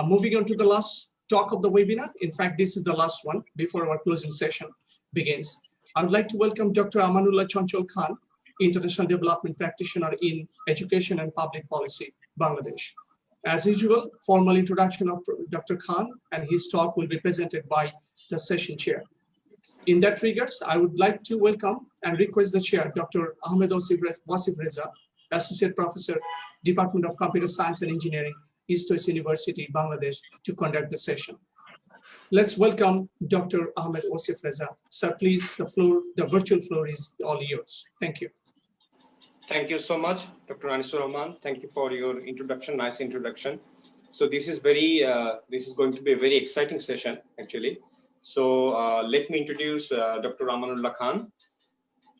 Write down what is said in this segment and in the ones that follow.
Moving on to the last talk of the webinar. In fact, this is the last one before our closing session begins. I would like to welcome Dr. Amanullah Chanchal Khan, International Development Practitioner in Education and Public Policy, Bangladesh. As usual, formal introduction of Dr. Khan and his talk will be presented by the session chair. In that regards, I would like to welcome and request the chair, Dr. Ahmed Wasif Reza, Associate Professor, Department of Computer Science and Engineering, East West University, Bangladesh, to conduct the session. Let's welcome Dr. Ahmed Wasif Reza. Sir, please, the virtual floor is all yours. Thank you. Thank you so much, Dr. Anisur Rahman. Thank you for your introduction, nice introduction. So this is going to be a very exciting session, actually. So let me introduce Dr. Amanullah Khan.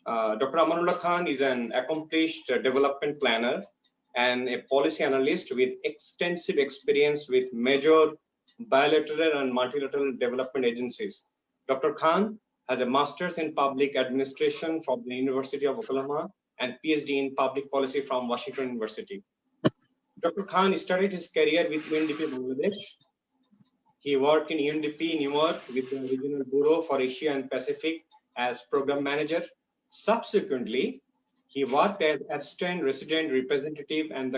Dr. Amanullah Khan is an accomplished development planner and a policy analyst with extensive experience with major bilateral and multilateral development agencies. Dr. Khan has a master's in public administration from the University of Oklahoma and PhD in public policy from Washington University. Dr. Khan started his career with UNDP Bangladesh. He worked in UNDP New York with the Regional Bureau for Asia and Pacific as program manager. Subsequently, he worked as assistant resident representative and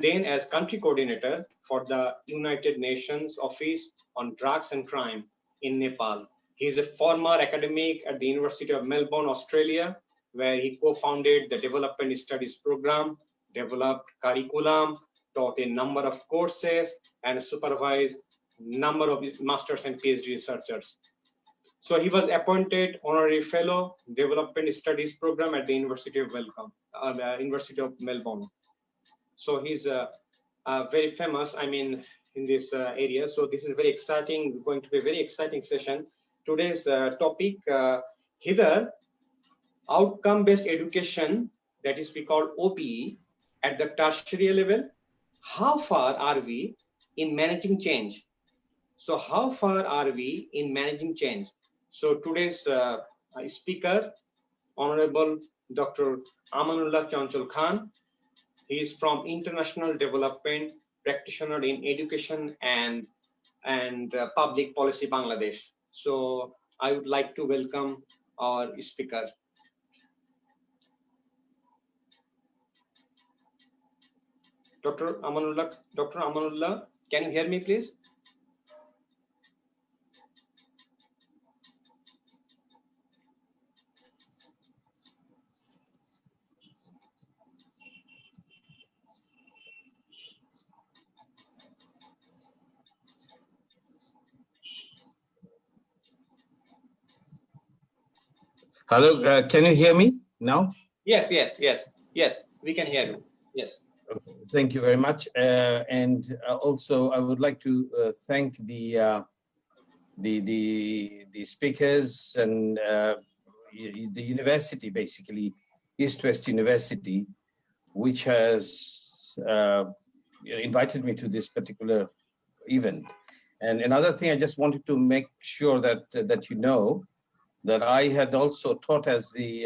then as country coordinator for the United Nations Office on Drugs and Crime in Nepal. He is a former academic at the University of Melbourne, Australia, where he co-founded the Development Studies program, developed curriculum, taught a number of courses, and supervised a number of masters and PhD researchers. So he was appointed honorary fellow, Development Studies program at the University of Melbourne. So he's very famous, in this area. So this is very exciting, going to be a very exciting session. Today's topic, Hither, Outcome-Based Education, that is we call OBE, at the tertiary level. How far are we in managing change? So how far are we in managing change? So today's speaker, Honorable Dr. Amanullah Chanchal Khan. He is from International Development Practitioner in Education and Public Policy, Bangladesh. So I would like to welcome our speaker. Dr. Amanullah, can you hear me, please? Hello, can you hear me now? Yes, we can hear you. Yes. Thank you very much. And also, I would like to thank the speakers and the university, basically, East West University, which has invited me to this particular event. And another thing, I just wanted to make sure that you know that I had also taught as the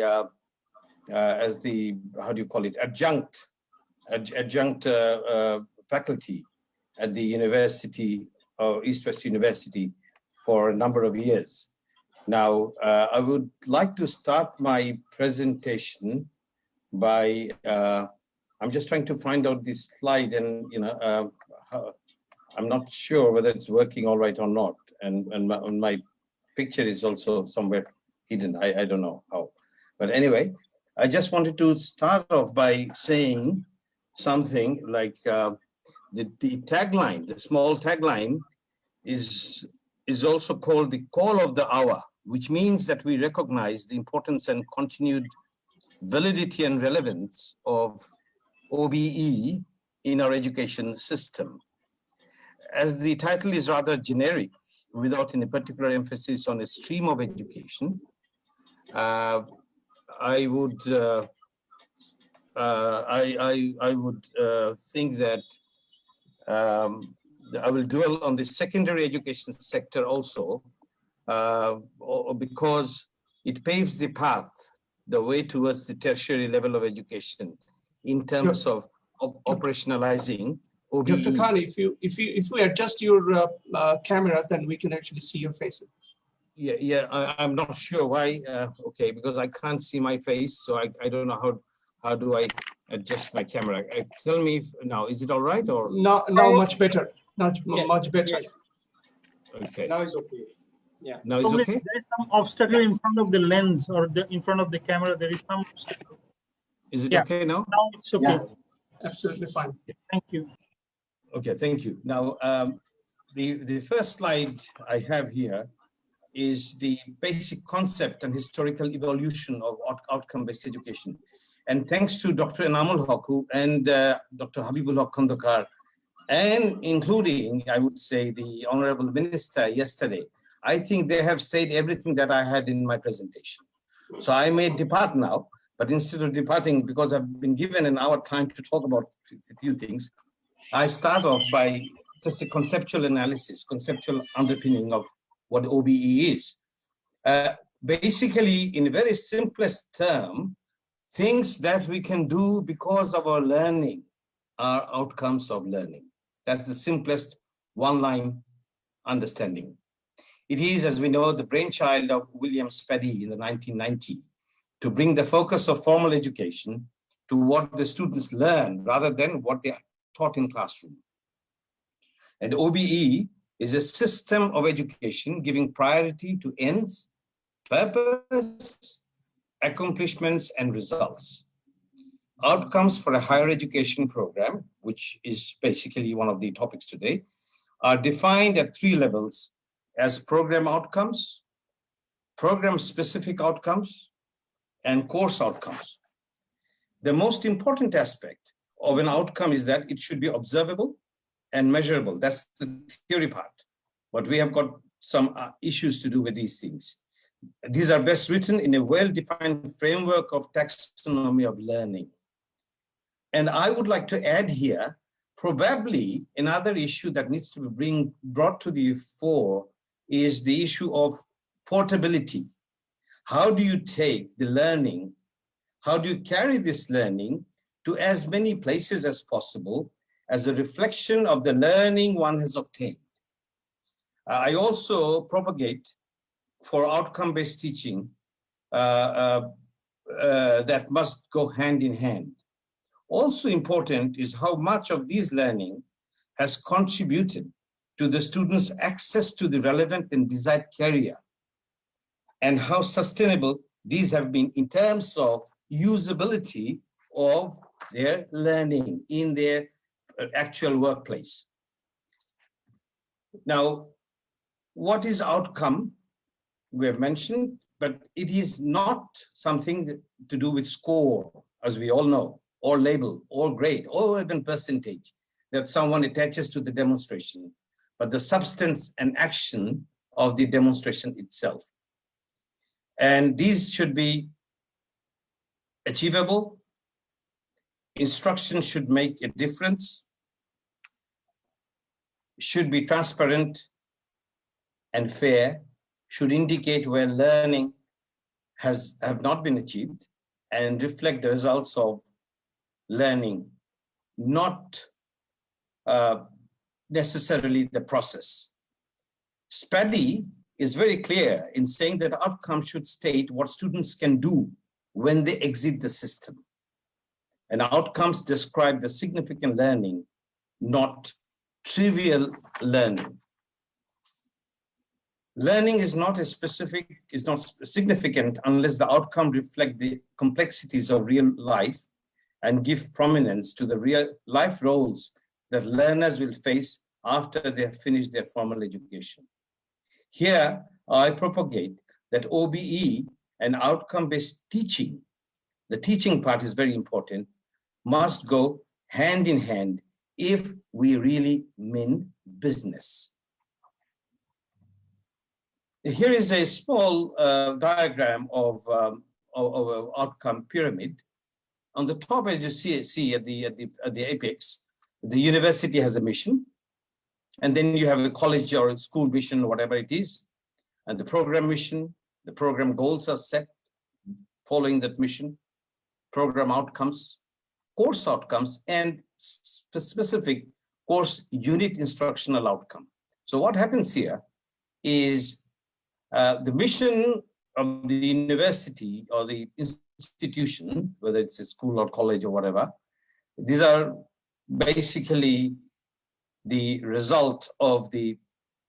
how do you call it, adjunct faculty at the University of East West University for a number of years. Now, I would like to start my presentation by, I'm just trying to find out this slide, and I'm not sure whether it's working all right or not. And my picture is also somewhere hidden. I don't know how. But anyway, I just wanted to start off by saying something like the tagline, the small tagline is also called the call of the hour, which means that we recognize the importance and continued validity and relevance of OBE in our education system. As the title is rather generic, without any particular emphasis on a stream of education, I would think that I will dwell on the secondary education sector also, because it paves the path, the way towards the tertiary level of education in terms of operationalizing OBE. Dr. Khan, if you adjust your cameras, then we can actually see your face. Yeah, I'm not sure why. Okay, because I can't see my face, so I don't know how do I adjust my camera. Tell me now, is it all right or? Now much better. Not Yes, much better. yes. Okay. Now it's okay. Yeah. Now it's Probably okay. there is some obstacle in front of the lens or in front of the camera. There is some obstacle. Is it Yeah. okay now? Now it's okay. Absolutely fine. Thank you. Okay, thank you. Now, the first slide I have here is the basic concept and historical evolution of outcome-based education. And thanks to Dr. Amanullah and Dr. Habibullah Khandekar, and including, I would say, the Honorable Minister yesterday, I think they have said everything that I had in my presentation. So I may depart now, but instead of departing, because I've been given an hour time to talk about a few things, I start off by just a conceptual analysis, conceptual underpinning of what OBE is. Basically, in a very simplest term, things that we can do because of our learning are outcomes of learning. That's the simplest one-line understanding. It is, as we know, the brainchild of William Spady in the 1990s to bring the focus of formal education to what the students learn rather than what they are taught in classroom. And OBE is a system of education giving priority to ends, purpose, accomplishments, and results. Outcomes for a higher education program, which is basically one of the topics today, are defined at 3 levels as program outcomes, program-specific outcomes, and course outcomes. The most important aspect of an outcome is that it should be observable and measurable. That's the theory part. But we have got some issues to do with these things. These are best written in a well-defined framework of taxonomy of learning. And I would like to add here, probably another issue that needs to be brought to the fore is the issue of portability. How do you take the learning? How do you carry this learning to as many places as possible as a reflection of the learning one has obtained? I also propagate for outcome-based teaching that must go hand in hand. Also important is how much of this learning has contributed to the students' access to the relevant and desired career, and how sustainable these have been in terms of usability of their learning in their actual workplace. Now, what is outcome? We have mentioned, but it is not something to do with score, as we all know, or label, or grade, or even percentage that someone attaches to the demonstration, but the substance and action of the demonstration itself. And these should be achievable. Instruction should make a difference, should be transparent and fair, should indicate where learning have not been achieved, and reflect the results of learning, not necessarily the process. Spady is very clear in saying that outcomes should state what students can do when they exit the system. And outcomes describe the significant learning, not trivial learning. Learning is not significant unless the outcome reflects the complexities of real life and give prominence to the real life roles that learners will face after they have finished their formal education. Here, I propagate that OBE and outcome-based teaching, the teaching part is very important, must go hand in hand if we really mean business. Here is a small diagram of an outcome pyramid. On the top, as you see at the apex, the university has a mission, and then you have a college or a school mission, whatever it is, and the program mission, the program goals are set following that mission, program outcomes, course outcomes, and specific course unit instructional outcome. So what happens here is the mission of the university or the institution, whether it's a school or college or whatever, these are basically the result of the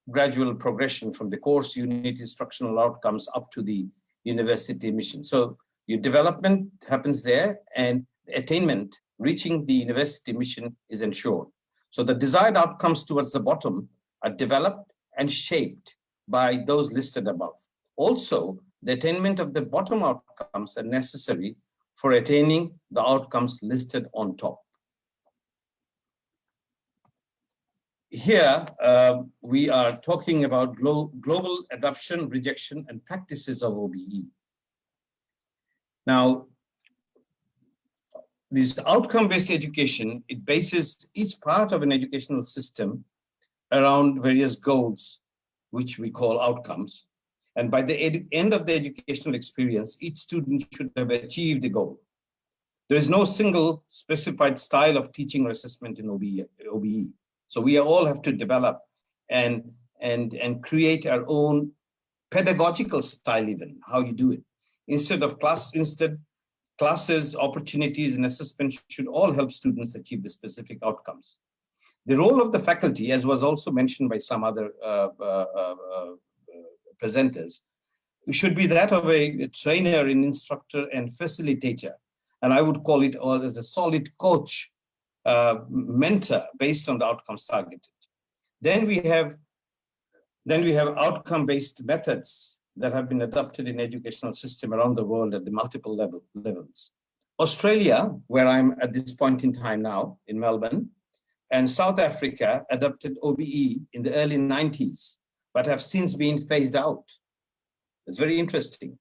gradual progression from the course unit instructional outcomes up to the university mission. So your development happens there, and attainment, reaching the university mission, is ensured. So the desired outcomes towards the bottom are developed and shaped by those listed above. Also, the attainment of the bottom outcomes are necessary for attaining the outcomes listed on top. Here, we are talking about global adoption, rejection, and practices of OBE. Now, this outcome-based education, it bases each part of an educational system around various goals, which we call outcomes. And by the end of the educational experience, each student should have achieved the goal. There is no single specified style of teaching or assessment in OBE. So we all have to develop and create our own pedagogical style, even how you do it. Instead, classes, opportunities, and assessment should all help students achieve the specific outcomes. The role of the faculty, as was also mentioned by some other presenters, should be that of a trainer, an instructor, and facilitator. And I would call it as a solid coach, mentor based on the outcomes targeted. Then we have outcome-based methods that have been adopted in educational system around the world at the multiple levels. Australia, where I'm at this point in time now in Melbourne, and South Africa adopted OBE in the early 90s, but have since been phased out. It's very interesting.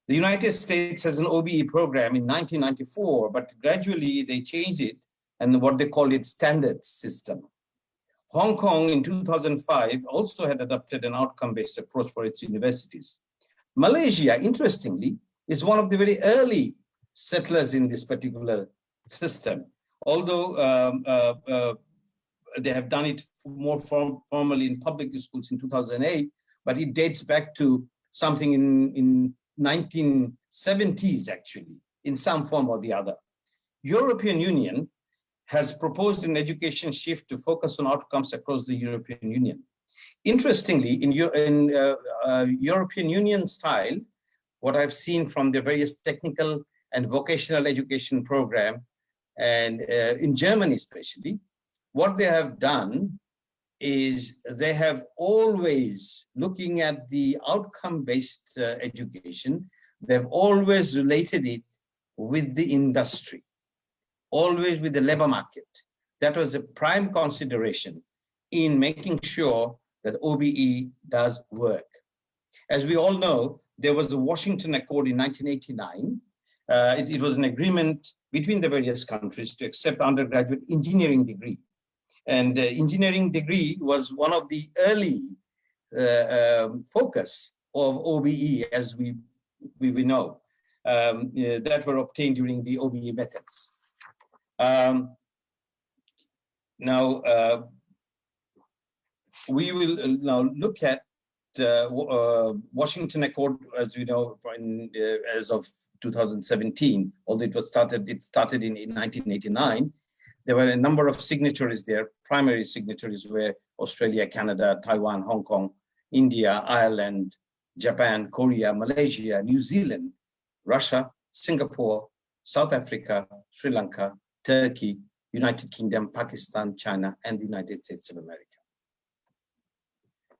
The United States has an OBE program in 1994, but gradually they changed it and what they call it standards system. Hong Kong in 2005 also had adopted an outcome-based approach for its universities. Malaysia, interestingly, is one of the very early settlers in this particular system, although they have done it more formally in public schools in 2008, but it dates back to something in 1970s, actually, in some form or the other. European Union has proposed an education shift to focus on outcomes across the European Union. Interestingly, in European Union style, what I've seen from the various technical and vocational education program, and in Germany especially, what they have done is they have always, looking at the outcome-based education, they've always related it with the industry, always with the labor market. That was a prime consideration in making sure that OBE does work. As we all know, there was the Washington Accord in 1989. It was an agreement between the various countries to accept undergraduate engineering degree. And engineering degree was one of the early focus of OBE, as we know, that were obtained during the OBE methods. We will now look at Washington Accord, as we know, as of 2017, although it started in 1989. There were a number of signatories there. Primary signatories were Australia, Canada, Taiwan, Hong Kong, India, Ireland, Japan, Korea, Malaysia, New Zealand, Russia, Singapore, South Africa, Sri Lanka, Turkey, United Kingdom, Pakistan, China, and the United States of America.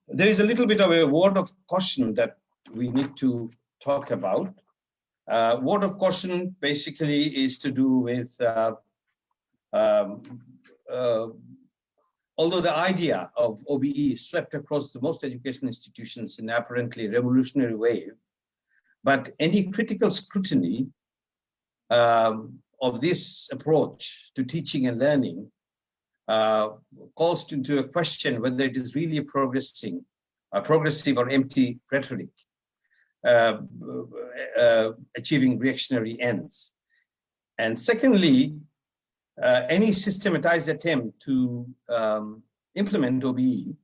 There is a little bit of a word of caution that we need to talk about. Word of caution basically is to do with although the idea of OBE swept across the most education institutions in an apparently revolutionary wave, but any critical scrutiny of this approach to teaching and learning calls into a question whether it is really progressive or empty rhetoric, achieving reactionary ends. And secondly, any systematized attempt to implement OBE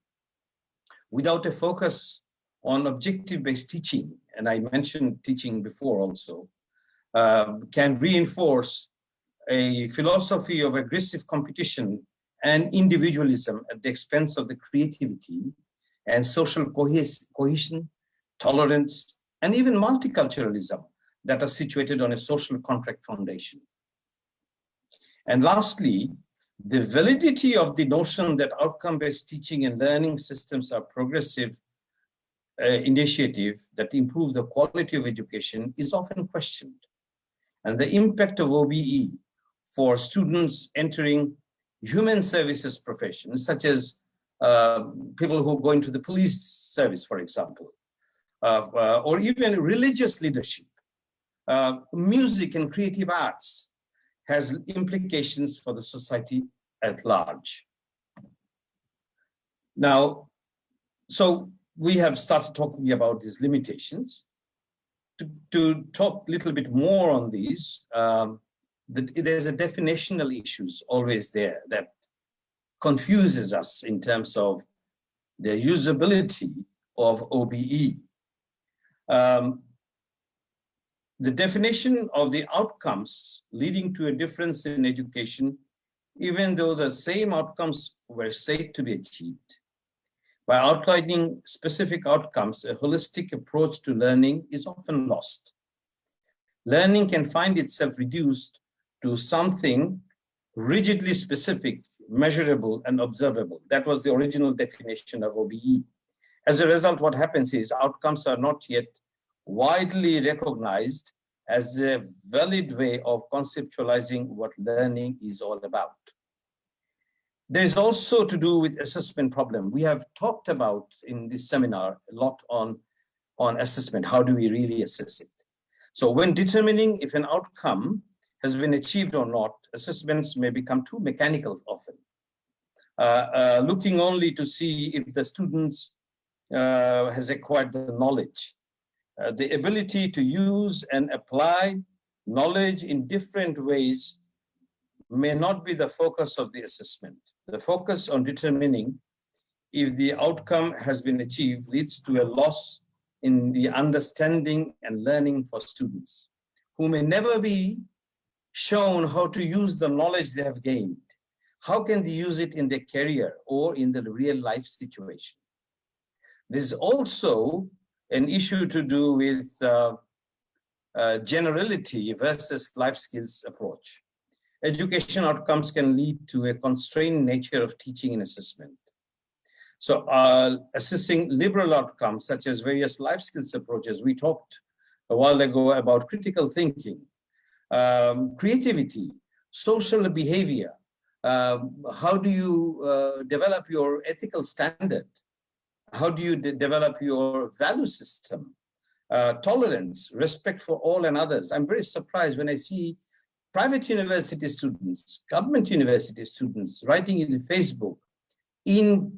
without a focus on objective-based teaching, and I mentioned teaching before also, can reinforce a philosophy of aggressive competition and individualism at the expense of the creativity and social cohesion, tolerance, and even multiculturalism that are situated on a social contract foundation. And lastly, the validity of the notion that outcome-based teaching and learning systems are progressive initiative that improve the quality of education is often questioned. And the impact of OBE for students entering human services professions, such as people who go into the police service, for example, or even religious leadership, music and creative arts, has implications for the society at large. Now, so we have started talking about these limitations. To talk a little bit more on these, there's a definitional issues always there that confuses us in terms of the usability of OBE. The definition of the outcomes leading to a difference in education, even though the same outcomes were said to be achieved. By outlining specific outcomes, a holistic approach to learning is often lost. Learning can find itself reduced to something rigidly specific, measurable, and observable. That was the original definition of OBE. As a result, what happens is outcomes are not yet widely recognized as a valid way of conceptualizing what learning is all about. There is also to do with assessment problem. We have talked about in this seminar a lot on assessment. How do we really assess it? So when determining if an outcome has been achieved or not, assessments may become too mechanical often. Looking only to see if the students has acquired the knowledge. The ability to use and apply knowledge in different ways may not be the focus of the assessment. The focus on determining if the outcome has been achieved leads to a loss in the understanding and learning for students who may never be shown how to use the knowledge they have gained. How can they use it in their career or in the real life situation? There's also an issue to do with generality versus life skills approach. Education outcomes can lead to a constrained nature of teaching and assessment. So assessing liberal outcomes, such as various life skills approaches, we talked a while ago about critical thinking, creativity, social behavior. How do you develop your ethical standard? How do you develop your value system? Tolerance, respect for all and others. I'm very surprised when I see private university students, government university students writing in Facebook in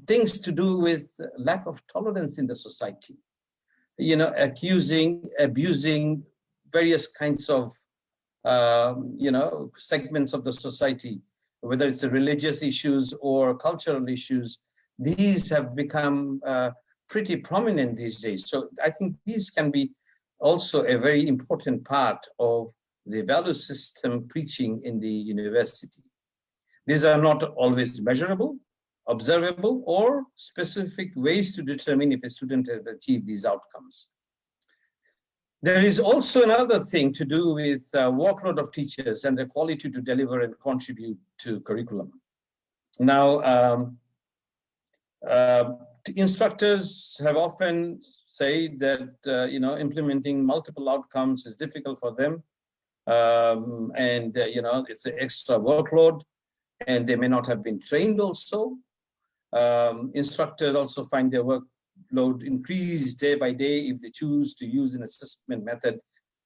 things to do with lack of tolerance in the society. You know, accusing, abusing various kinds of, you know, segments of the society, whether it's religious issues or cultural issues. These have become pretty prominent these days. So I think these can be also a very important part of the value system preaching in the university. These are not always measurable, observable, or specific ways to determine if a student has achieved these outcomes. There is also another thing to do with workload of teachers and the quality to deliver and contribute to curriculum. Now, instructors have often said that you know, implementing multiple outcomes is difficult for them, and you know, it's an extra workload, and they may not have been trained also. Instructors also find their workload increase day by day if they choose to use an assessment method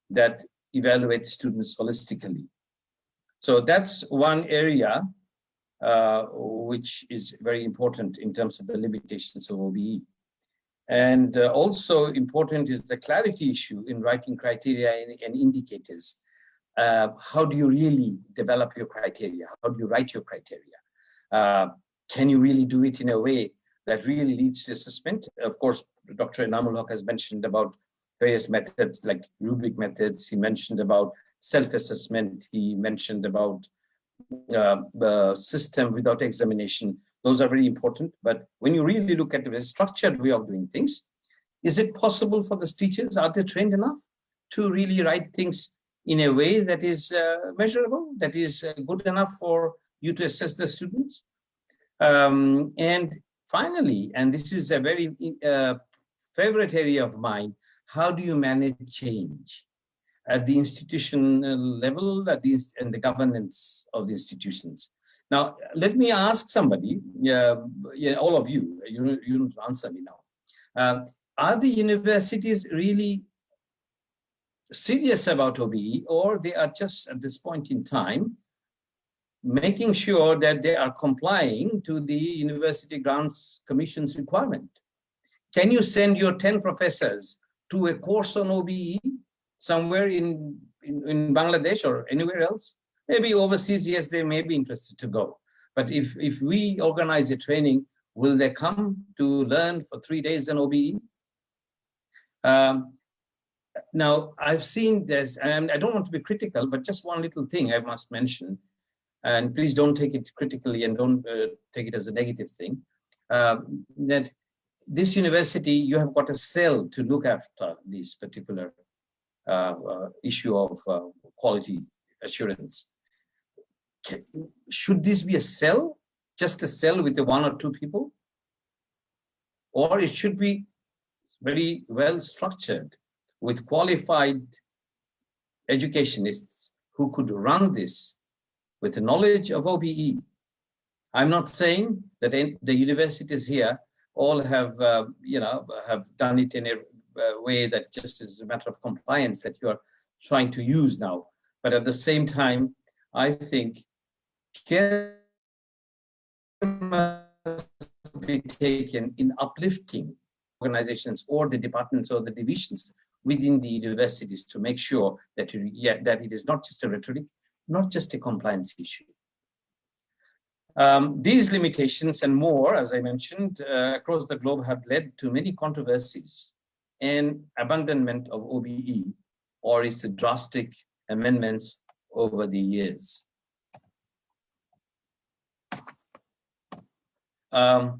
that evaluates students holistically. So that's one area which is very important in terms of the limitations of OBE. And also important is the clarity issue in writing criteria and indicators. how do you really develop your criteria? How do you write your criteria? Can you really do it in a way that really leads to assessment? Of course, Dr. Amanullah has mentioned about various methods like rubric methods. He mentioned about self-assessment. He mentioned about the system without examination. Those are very important. But when you really look at the structured way of doing things, is it possible for the teachers? Are they trained enough to really write things in a way that is measurable, that is good enough for you to assess the students? And finally, and this is a very favorite area of mine, how do you manage change at the institutional level, and the governance of the institutions? Now, let me ask somebody, all of you, you don't answer me now. Are the universities really serious about OBE, or they are just at this point in time making sure that they are complying to the University Grants Commission's requirement? Can you send your 10 professors to a course on OBE somewhere in Bangladesh or anywhere else? Maybe overseas, yes, they may be interested to go. But if we organize a training, will they come to learn for 3 days on OBE? Now, I've seen this, and I don't want to be critical, but just one little thing I must mention, and please don't take it critically and don't take it as a negative thing, that this university, you have got a cell to look after this particular issue of quality assurance. Should this be a cell, just a cell with 1 or 2 people? Or it should be very well structured with qualified educationists who could run this with the knowledge of OBE. I'm not saying that the universities here all have, have done it in a way that just is a matter of compliance that you are trying to use now. But at the same time, I think care must be taken in uplifting organizations or the departments or the divisions within the universities to make sure that, that it is not just a rhetoric, not just a compliance issue. These limitations and more, as I mentioned, across the globe have led to many controversies and abandonment of OBE or its drastic amendments over the years. I'd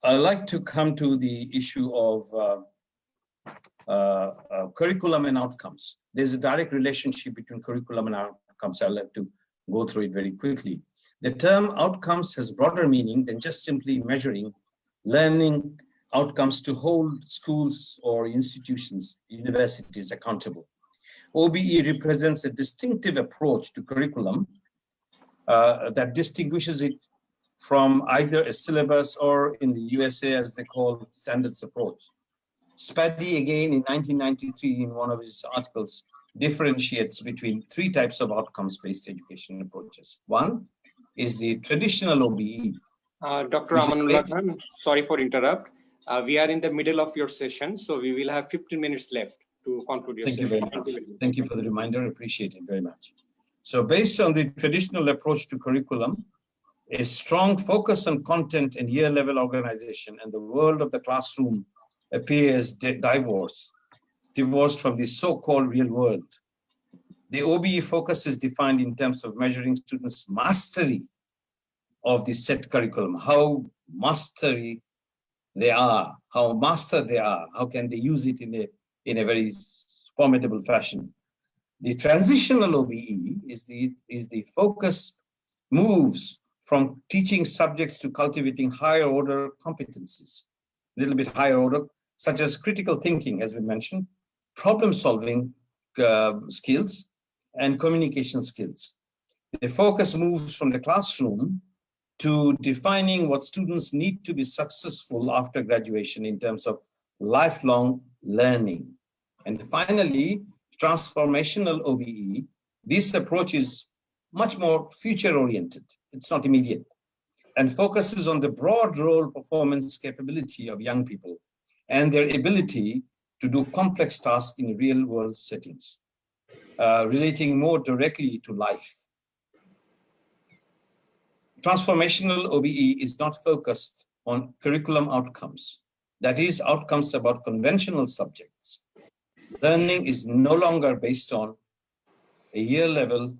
like to come to the issue of curriculum and outcomes. There's a direct relationship between curriculum and outcomes. I'll have to go through it very quickly. The term outcomes has broader meaning than just simply measuring learning outcomes to hold schools or institutions, universities accountable. OBE represents a distinctive approach to curriculum that distinguishes it from either a syllabus or in the USA as they call standards approach. Spady, again, in 1993, in one of his articles, differentiates between 3 types of outcomes-based education approaches. One is the traditional OBE. Dr. Amanullah, sorry for interrupt. We are in the middle of your session, so we will have 15 minutes left to conclude your session. Thank you very much. Thank you for the reminder. Appreciate it very much. So based on the traditional approach to curriculum, a strong focus on content and year-level organization and the world of the classroom appears divorced from the so-called real world. The OBE focus is defined in terms of measuring students' mastery of the set curriculum, how mastery they are, how master they are, how can they use it in a very formidable fashion. The transitional OBE is the focus moves from teaching subjects to cultivating higher order competencies, a little bit higher order, such as critical thinking, as we mentioned, problem solving skills, and communication skills. The focus moves from the classroom to defining what students need to be successful after graduation in terms of lifelong learning. And finally, transformational OBE, this approach is much more future-oriented. It's not immediate, and focuses on the broad role performance capability of young people and their ability to do complex tasks in real-world settings. relating more directly to life. Transformational OBE is not focused on curriculum outcomes, that is, outcomes about conventional subjects. Learning is no longer based on a year level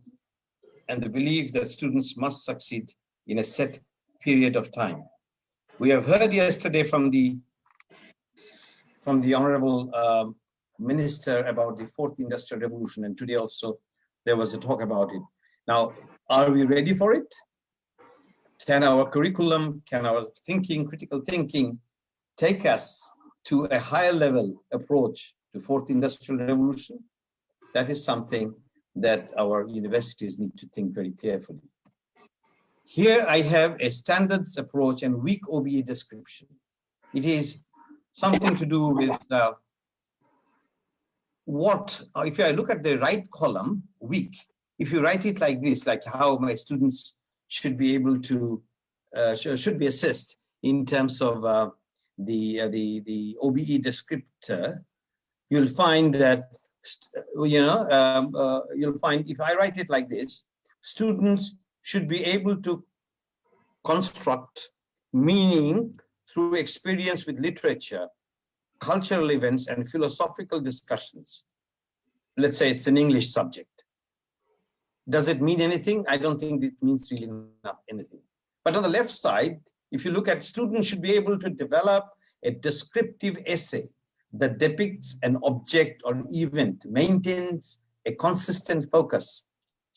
and the belief that students must succeed in a set period of time. We have heard yesterday from the Honorable Minister about the fourth industrial revolution, and today also there was a talk about it. Now, are we ready for it? Can our curriculum, can our thinking, critical thinking, take us to a higher level approach to fourth industrial revolution? That is something that our universities need to think very carefully. Here I have a standards approach and weak OBE description. It is something to do with if I look at the right column, weak, if you write it like this, like how my students should be able to, should be assessed in terms of the OBE descriptor, you'll find that, you'll find if I write it like this, students should be able to construct meaning through experience with literature, cultural events, and philosophical discussions. Let's say it's an English subject. Does it mean anything? I don't think it means really not anything. But on the left side, if you look at, students should be able to develop a descriptive essay that depicts an object or event, maintains a consistent focus,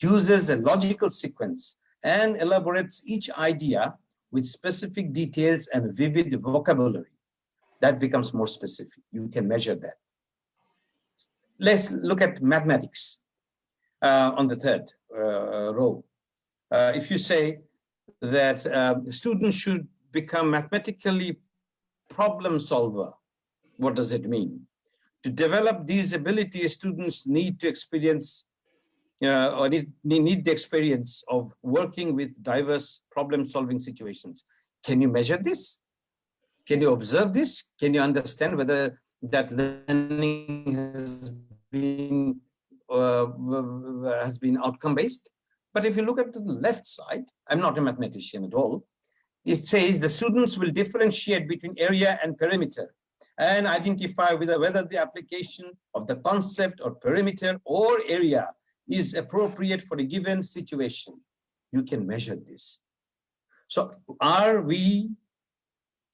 uses a logical sequence, and elaborates each idea with specific details and vivid vocabulary. That becomes more specific. You can measure that. Let's look at mathematics on the third row. If you say that students should become mathematically problem solver, what does it mean? To develop these abilities, students need to experience or need the experience of working with diverse problem-solving situations. Can you measure this? Can you observe this? Can you understand whether that learning has been outcome-based? But if you look at the left side, I'm not a mathematician at all. It says the students will differentiate between area and perimeter and identify whether the application of the concept or perimeter or area is appropriate for a given situation. You can measure this. So are we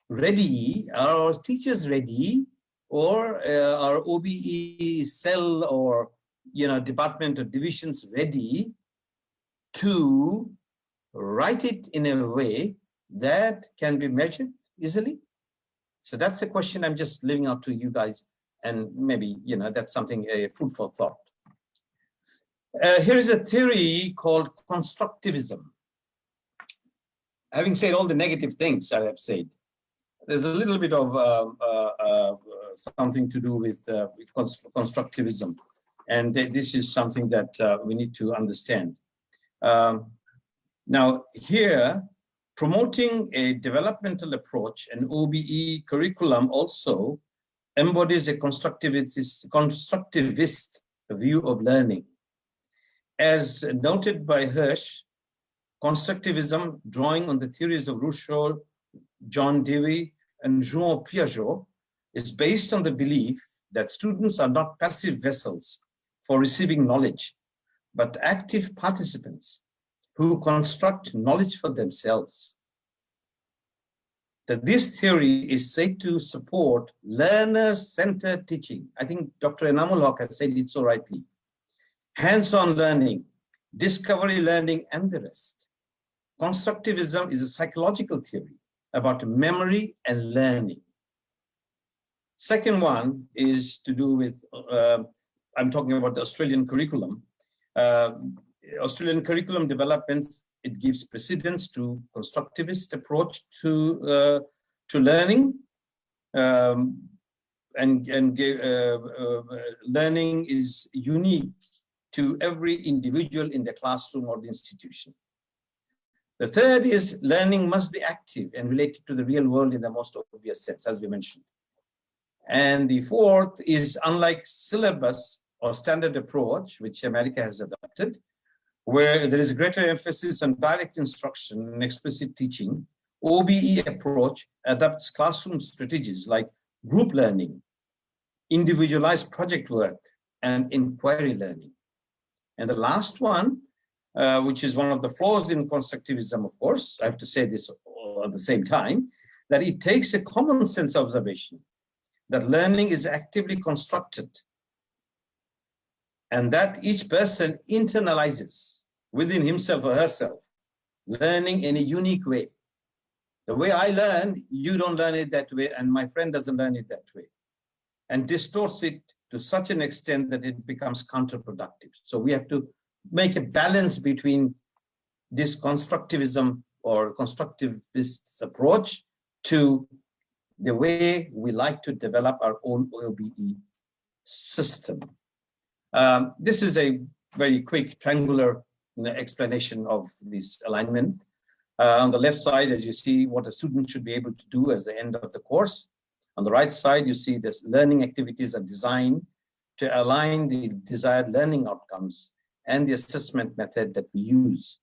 ready? Are our teachers ready? Or our OBE cell or department or divisions ready to write it in a way that can be measured easily? So that's a question I'm just leaving out to you guys, and maybe that's something, a food for thought. Here is a theory called Constructivism. Having said all the negative things I have said, there's a little bit of something to do with Constructivism, and this is something that we need to understand. Now here, promoting a developmental approach, an OBE curriculum also embodies a constructivist view of learning. As noted by Hirsch, Constructivism, drawing on the theories of Rousseau, John Dewey, and Jean Piaget, is based on the belief that students are not passive vessels for receiving knowledge, but active participants who construct knowledge for themselves. That this theory is said to support learner-centered teaching. I think Dr. Amanullah has said it so rightly. Hands-on learning, discovery learning, and the rest. Constructivism is a psychological theory about memory and learning. Second one is to do with, I'm talking about the Australian curriculum. Australian curriculum developments, it gives precedence to constructivist approach to learning, learning is unique to every individual in the classroom or the institution. The third is learning must be active and related to the real world in the most obvious sense, as we mentioned. And the fourth is, unlike syllabus or standard approach, which America has adopted, where there is a greater emphasis on direct instruction and explicit teaching, OBE approach adopts classroom strategies like group learning, individualized project work, and inquiry learning. And the last one, which is one of the flaws in constructivism, of course, I have to say this at the same time, that it takes a common sense observation that learning is actively constructed and that each person internalizes within himself or herself learning in a unique way. The way I learn, you don't learn it that way, and my friend doesn't learn it that way, and distorts it to such an extent that it becomes counterproductive. So we have to make a balance between this constructivism or constructivist approach to the way we like to develop our own OBE system. This is a very quick triangular explanation of this alignment. On the left side, as you see, what a student should be able to do at the end of the course. On the right side, you see this learning activities are designed to align the desired learning outcomes and the assessment method that we use,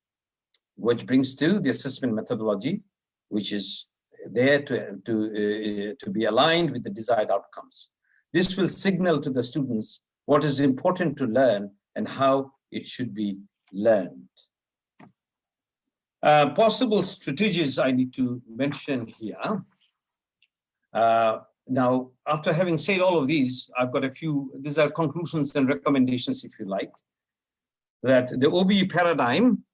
which brings to the assessment methodology, which is there to be aligned with the desired outcomes. This will signal to the students what is important to learn and how it should be learned. Possible strategies I need to mention here. Now, after having said all of these, I've got a few, these are conclusions and recommendations, if you like, that the OBE paradigm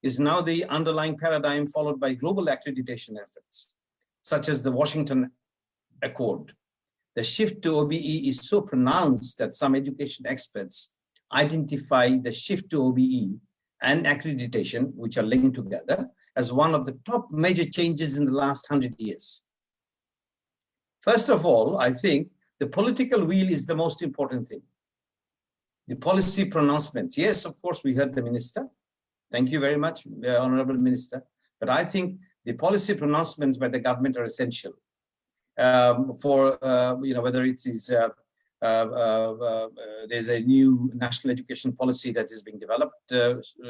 is now the underlying paradigm followed by global accreditation efforts, such as the Washington Accord. The shift to OBE is so pronounced that some education experts identify the shift to OBE and accreditation, which are linked together, as one of the top major changes in the last 100 years. First of all, I think the political will is the most important thing. The policy pronouncements. Yes, of course, we heard the minister. Thank you very much, Honorable Minister. But I think the policy pronouncements by the government are essential for, whether it is, there's a new national education policy that is being developed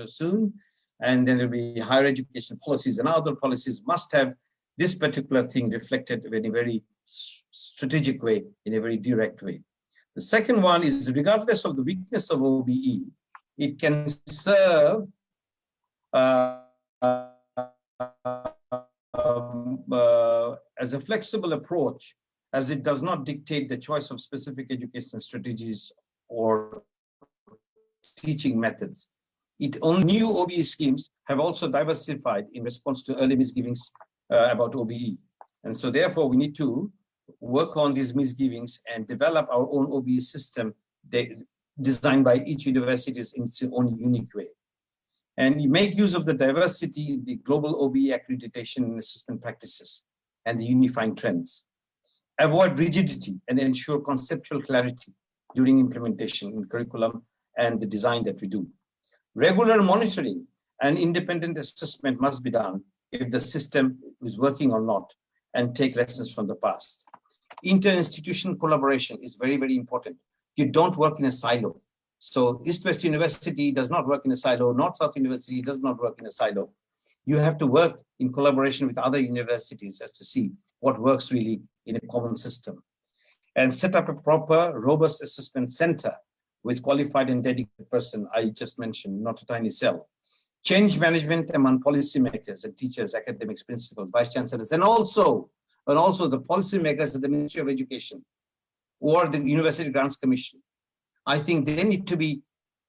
soon, and then there'll be higher education policies, and other policies must have this particular thing reflected in a very strategic way, in a very direct way. The second one is, regardless of the weakness of OBE, it can serve as a flexible approach, as it does not dictate the choice of specific education strategies or teaching methods. New OBE schemes have also diversified in response to early misgivings about OBE. And so therefore we need to work on these misgivings and develop our own OBE system designed by each university in its own unique way. And you make use of the diversity, the global OBE accreditation and assessment practices, and the unifying trends. Avoid rigidity and ensure conceptual clarity during implementation in curriculum and the design that we do. Regular monitoring and independent assessment must be done if the system is working or not, and take lessons from the past. Inter-institutional collaboration is very, very important. You don't work in a silo. So East-West University does not work in a silo. North-South University does not work in a silo. You have to work in collaboration with other universities as to see what works really in a common system. And set up a proper, robust assessment center with qualified and dedicated person, I just mentioned, not a tiny cell. Change management among policymakers and teachers, academics, principals, vice chancellors, and also the policymakers at the Ministry of Education or the University Grants Commission. I think they need to be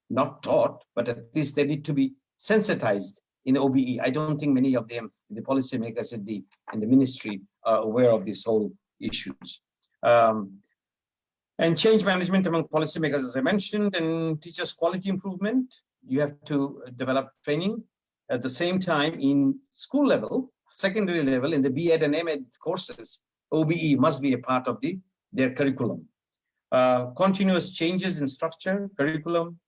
not taught, but at least they need to be sensitized in OBE. I don't think many of them, the policymakers in the ministry, are aware of these whole issues. And change management among policymakers, as I mentioned, and teachers' quality improvement. You have to develop training. At the same time, in school level, secondary level, in the B.Ed and M.Ed courses, OBE must be a part of their curriculum. Continuous changes in structure, curriculum,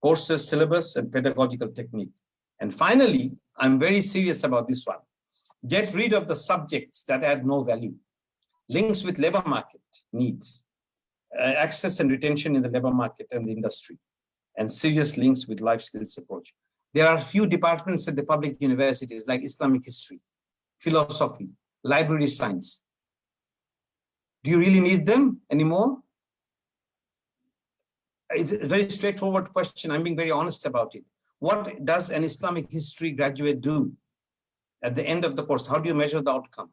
courses, syllabus, and pedagogical technique. And finally, I'm very serious about this one. Get rid of the subjects that add no value. Links with labor market needs. access and retention in the labor market and the industry, and serious links with life skills approach. There are a few departments at the public universities like Islamic history, philosophy, library science. Do you really need them anymore? It's a very straightforward question. I'm being very honest about it. What does an Islamic history graduate do at the end of the course? How do you measure the outcome?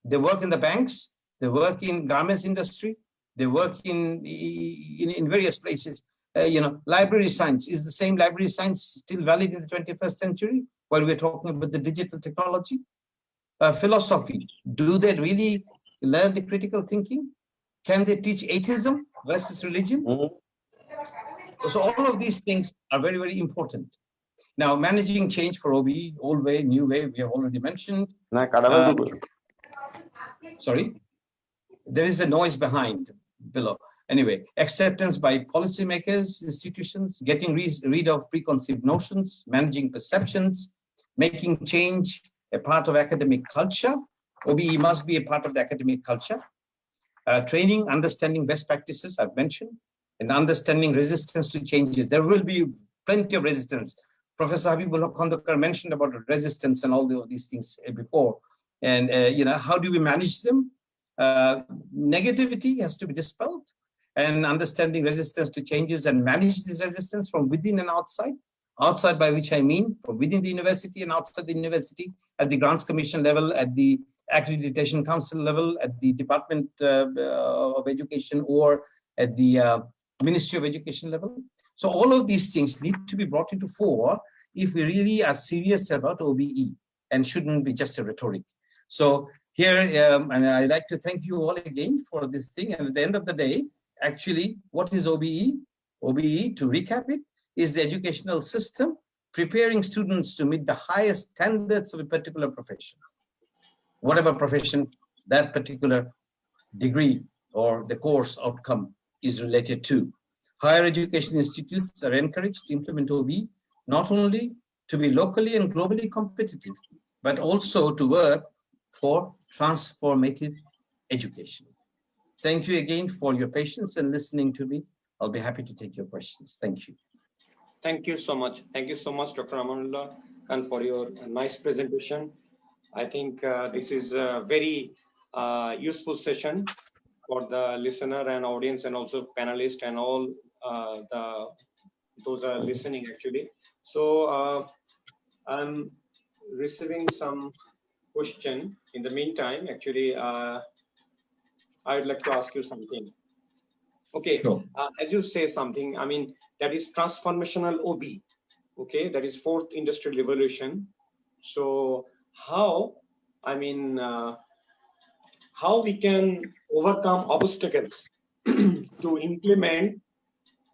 They work in the banks, they work in garments industry, they work in various places. Library science, is the same library science still valid in the 21st century while we're talking about the digital technology? Philosophy, do they really learn the critical thinking? Can they teach atheism versus religion? So all of these things are very, very important. Now, managing change for OBE, old way, new way, we have already mentioned. Sorry, there is a noise below. Anyway, acceptance by policymakers, institutions, getting rid of preconceived notions, managing perceptions, making change a part of academic culture. OBE must be a part of the academic culture. Training, understanding best practices, I've mentioned, and understanding resistance to changes. There will be plenty of resistance. Professor Habibullah Khandekar mentioned about resistance and all these things before. And how do we manage them? Negativity has to be dispelled, and understanding resistance to changes and manage this resistance from within and outside. Outside, by which I mean from within the university and outside the university, at the Grants Commission level, at the Accreditation Council level, at the Department of Education, or at the Ministry of Education level. So all of these things need to be brought into fore if we really are serious about OBE, and shouldn't be just a rhetoric. So here, and I'd like to thank you all again for this thing. And at the end of the day, actually, what is OBE? OBE, to recap it, is the educational system preparing students to meet the highest standards of a particular profession. Whatever profession that particular degree or the course outcome is related to. Higher education institutes are encouraged to implement OBE, not only to be locally and globally competitive, but also to work for transformative education. Thank you again for your patience and listening to me. I'll be happy to take your questions. Thank you. Thank you so much. Thank you so much, Dr. Amanullah, and for your nice presentation. I think this is a very useful session for the listener and audience, and also panelists and all those are listening actually. So I'm receiving some question. In the meantime, actually, I would like to ask you something. Okay, sure. As you say something, I mean, that is transformational OB. Okay, that is fourth industrial revolution. So how, I mean, how we can overcome obstacles to implement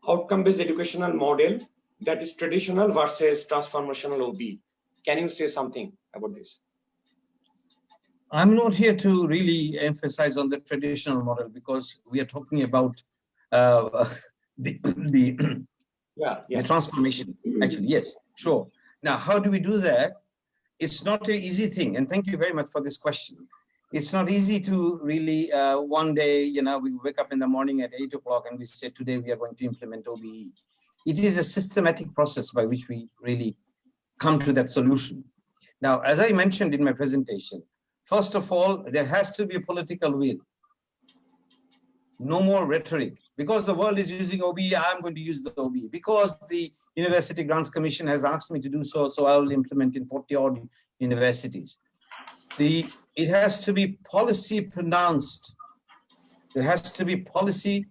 outcome-based educational model that is traditional versus transformational OB? Can you say something about this? I'm not here to really emphasize on the traditional model, because we are talking about the transformation. Actually, yes, sure. Now, how do we do that? It's not an easy thing, and thank you very much for this question. It's not easy to really one day, we wake up in the morning at 8 o'clock and we say, today we are going to implement OBE. It is a systematic process by which we really come to that solution. Now, as I mentioned in my presentation, first of all, there has to be a political will. No more rhetoric. Because the world is using OBE, I'm going to use the OBE. Because the University Grants Commission has asked me to do so, so I will implement in 40 odd universities. It has to be policy pronounced. There has to be policy,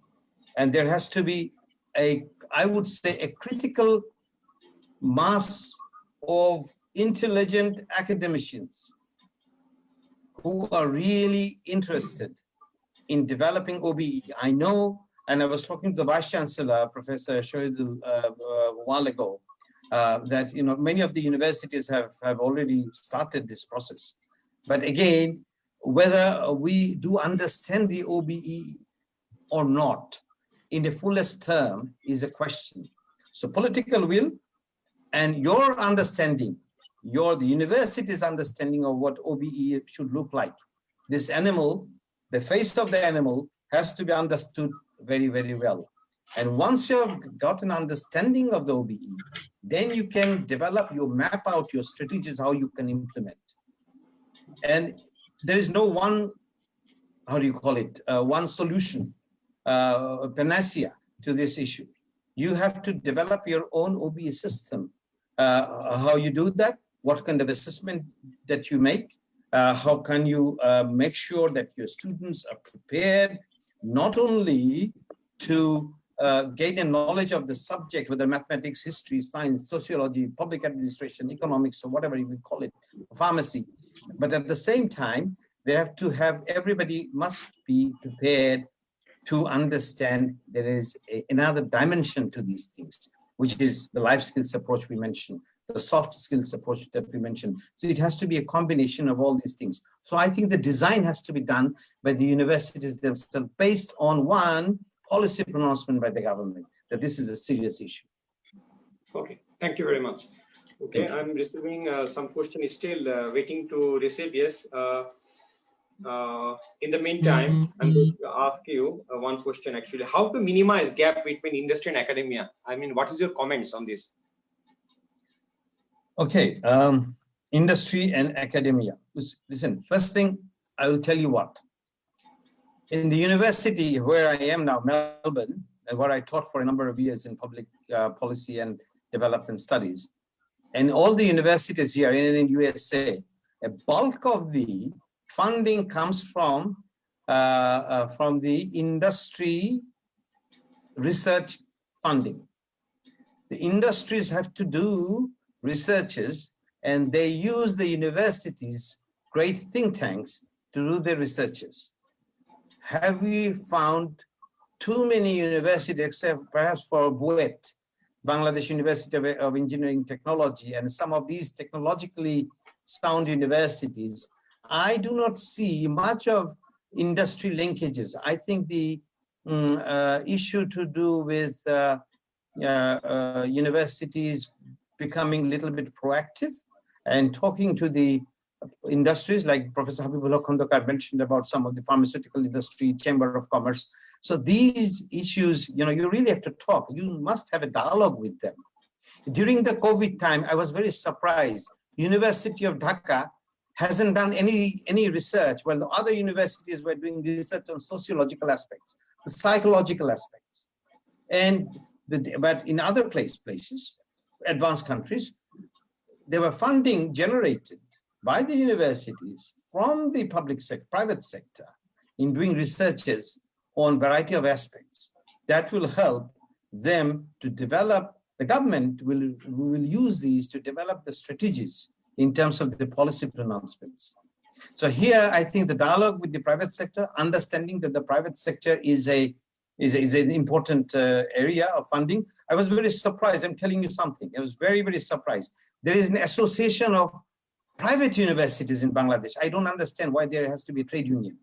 and there has to be I would say, a critical mass of intelligent academicians who are really interested in developing OBE. I know, and I was talking to the Vice Chancellor, Professor Shohidul, a while ago, that many of the universities have already started this process. But again, whether we do understand the OBE or not in the fullest term is a question. So political will and your understanding, the university's understanding of what OBE should look like. This animal, the face of the animal has to be understood very, very well. And once you have got an understanding of the OBE, then you can develop, you map out your strategies, how you can implement. And there is no one, how do you call it, one solution, panacea to this issue. You have to develop your own OBE system. How you do that, what kind of assessment that you make, how can you make sure that your students are prepared not only to gain a knowledge of the subject, whether mathematics, history, science, sociology, public administration, economics, or whatever you will call it, pharmacy, but at the same time, they have to have, everybody must be prepared to understand there is another dimension to these things, which is the life skills approach we mentioned, the soft skills approach that we mentioned. So it has to be a combination of all these things. So I think the design has to be done by the universities themselves based on one policy pronouncement by the government that this is a serious issue. Okay, thank you very much. Okay, I'm receiving some questions still waiting to receive. Yes. In the meantime, I'm going to ask you one question actually. How to minimize gap between industry and academia? I mean, what is your comments on this? Okay, industry and academia. Listen, first thing, I will tell you what. In the university where I am now, Melbourne, and where I taught for a number of years in public policy and development studies, and all the universities here in USA, a bulk of the funding comes from the industry research funding. The industries have to do researches, and they use the universities' great think tanks to do their researches. Have we found too many universities, except perhaps for BUET, Bangladesh University of Engineering Technology, and some of these technologically sound universities? I do not see much of industry linkages. I think the issue to do with universities becoming a little bit proactive and talking to the industries, like Professor Habibullah Khandakar mentioned about some of the pharmaceutical industry, Chamber of Commerce. So these issues, you really have to talk. You must have a dialogue with them. During the COVID time, I was very surprised. University of Dhaka hasn't done any research, while the other universities were doing research on sociological aspects, the psychological aspects. But in other places, advanced countries, there were funding generated by the universities from the public sector, private sector, in doing researches on a variety of aspects that will help them to develop. The government will use these to develop the strategies in terms of the policy pronouncements. So here, I think the dialogue with the private sector, understanding that the private sector is an important area of funding. I was very surprised. I'm telling you something. I was very, very surprised. There is an association of private universities in Bangladesh. I don't understand why there has to be a trade union.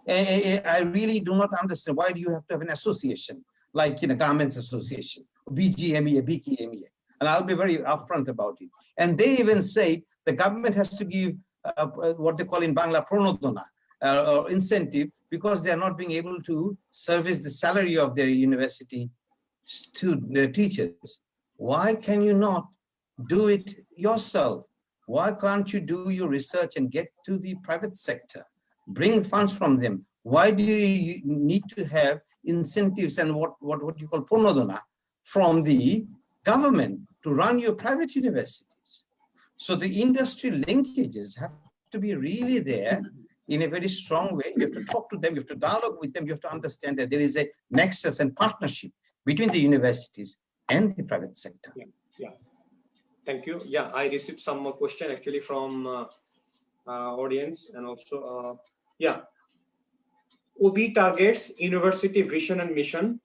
I really do not understand why do you have to have an association like Garments Association, BGMEA, BKMEA. And I'll be very upfront about it. And they even say the government has to give what they call in Bangla pronodona or incentive, because they are not being able to service the salary of their university to the teachers. Why can you not do it yourself? Why can't you do your research and get to the private sector, bring funds from them? Why do you need to have incentives and what you call pronodona from the government to run your private universities? So the industry linkages have to be really there in a very strong way. You have to talk to them, you have to dialogue with them, you have to understand that there is a nexus and partnership between the universities and the private sector. Yeah. Thank you. Yeah, I received some more question actually from audience, and also OBE targets university vision and mission,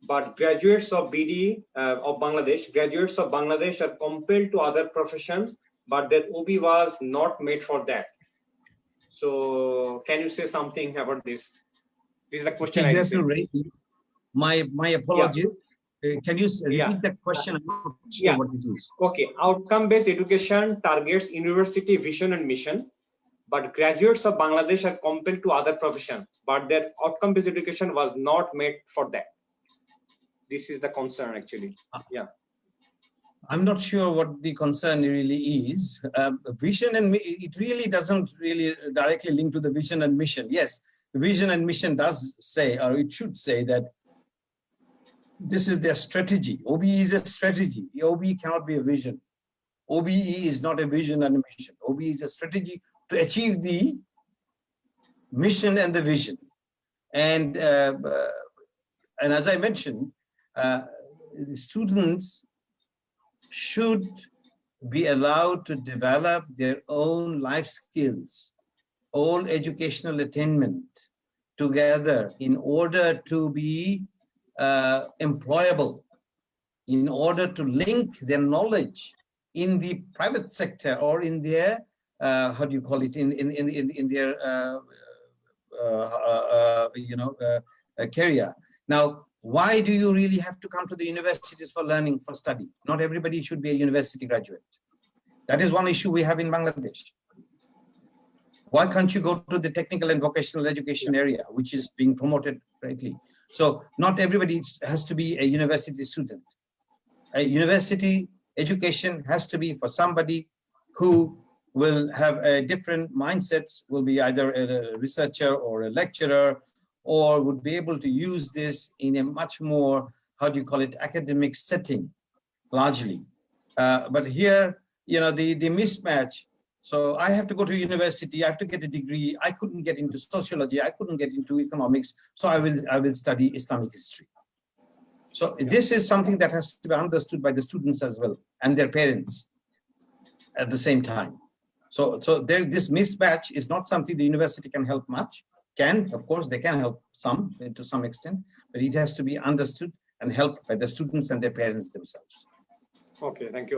but graduates of BD of Bangladesh are compelled to other profession, but that OBE was not made for that. So can you say something about this? This is the question I received. My apology. Yeah. Can you repeat that question? I'm not sure what it is. Okay. Outcome-based education targets university vision and mission, but graduates of Bangladesh are compelled to other professions, but their outcome-based education was not made for that. This is the concern actually. Yeah. I'm not sure what the concern really is. Vision and it really doesn't really directly link to the vision and mission. Yes, the vision and mission does say, or it should say, that this is their strategy. OBE is a strategy. The OBE cannot be a vision. OBE is not a vision and a mission. OBE is a strategy to achieve the mission and the vision. And as I mentioned, the students should be allowed to develop their own life skills, all educational attainment together in order to be employable, in order to link their knowledge in the private sector or in their, how do you call it, in their, career. Now, why do you really have to come to the universities for learning, for study? Not everybody should be a university graduate. That is one issue we have in Bangladesh. Why can't you go to the technical and vocational education area, which is being promoted greatly? So not everybody has to be a university student. A university education has to be for somebody who will have a different mindsets, will be either a researcher or a lecturer, or would be able to use this in a much more, how do you call it, academic setting, largely. But here, you know, the mismatch. So I have to go to university, I have to get a degree. I couldn't get into sociology, I couldn't get into economics, so I will study Islamic history. So this is something that has to be understood by the students as well, and their parents at the same time. So this mismatch is not something the university can help much. Of course, they can help some to some extent, but it has to be understood and helped by the students and their parents themselves. Okay, thank you.